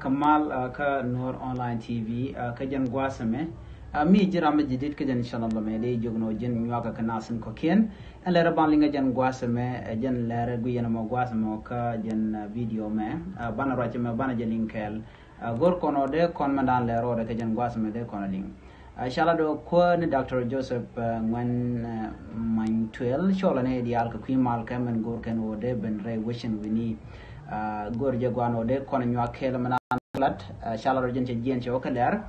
Kamal ka Noor Online TV ka jan gwasame mi jira ma jidit ka jan inshallah me de jogno jen nyaka ka nasin ko ken ala raban linga jan gwasame jan lere gu yana mo gwasame ka jan video me bana roche me bana jan linkel gor kono de kon mandan lero de ka jan gwasame de kono ling inshallah do ko ni Dr. Joseph ngwan man 12 shola ne di al ka kwimal ka men gor ken o de ben re wishin wini gor je gwano de kono nyaka manan lat inshallah do jente jien ci o ka der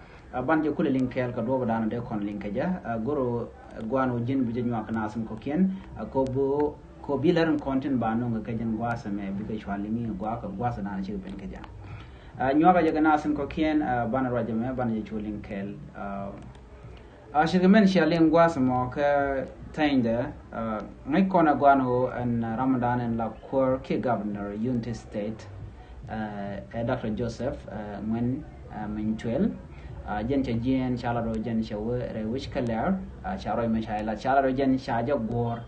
banje kule linkel ka doba dana de kon linkeja goro gwano jin bije nyaka nasum ko ken ko bilaran content ba no ka jen gwasa me bi ka shwalingi gwa ka gwasa dana ci ben keja nyaka je nasum ko ken bana raje me bana je chulinkel ashirmen shalin gwasa mo ka tainde ngai kona gwano an ramadan en la core ke governor unity state Dr. Joseph when min 12 jen cha jen chala ro jen cha re wish kalar charo me chaila chala ro jen cha ja gor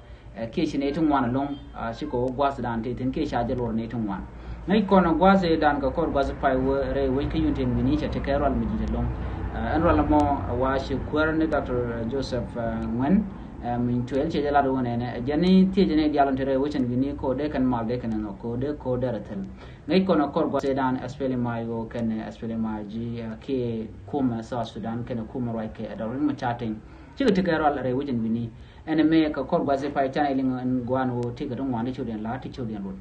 ke shi ne tun wana long shi ko gwas dan te tin ke cha ja lor ne tun wan ngai ko na gwas dan ka kor gwas pai re wish ke yun tin mini cha te kai ral mi ji long an ral mo wa shi kwar ne Dr. Joseph ngwen min 12 che la do ne jani ti jene dialon tere wichin vini ko de kan mal de kan no ko de ratel ngai ko no kor go sedan espeli mayo kan espeli maji ke kuma sa Sudan kan kuma roi ke da rin matatin ci ta kai ral re wichin vini ene me ka kor go se pai channeling an gwano ti ga don wani chuden la ti chuden ro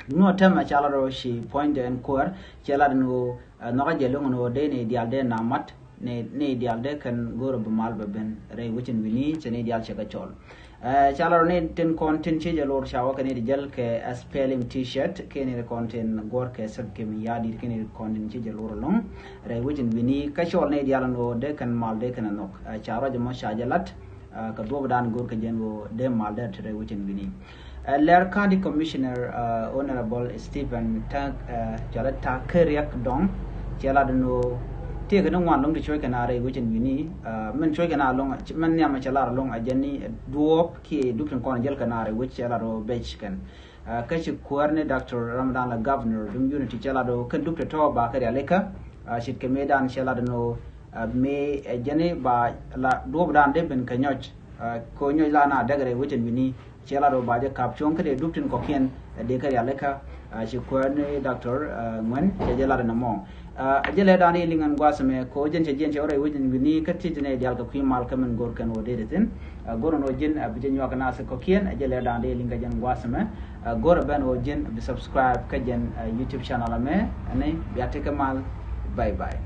no tema chala ro shi point en kor chala no no ga jelo no de ne dial de namat ne dial de kan goro be mal ben re wichin wini chene dial chega chol chala ne ten content che jalor shawa kan ne jal ke spelling t-shirt ke ne content gor ke sab ke mi yadi ke ne content che jalor long re wichin wini ka chol ne dial no de kan mal de kan nok chara jamo shajalat ka do dan gor ke jengo de mal de re wichin wini Lair County Commissioner Honorable Stephen Jalata Keriak Dong chala no te ga wan long de choy kana re wichin wini men choy kana long men nyama chala long ajani duop ki dupin kon jel kana re wich chala ro bech kan ka chi kuarne Dr. Ramadan la governor dum unity chala do kan dupte to ba ka aleka shit ke medan chala no me jani ba la duop dan de ben kanyoch ko nyoy la na dagare wichin wini chala do ba je kapchon ka de duptin ko ken de ka aleka chi kuarne Dr. ngwen jela na mo ajele dani lingan gwasame ko jenche ore wujin wini katitine dial ka kwimal kamen gor kan wodedetin goro no jin abjen yo kana se ko kien ajele dani linga jan gwasame goro ben o jin bi subscribe ka jen YouTube channel ame ane biate kamal bye bye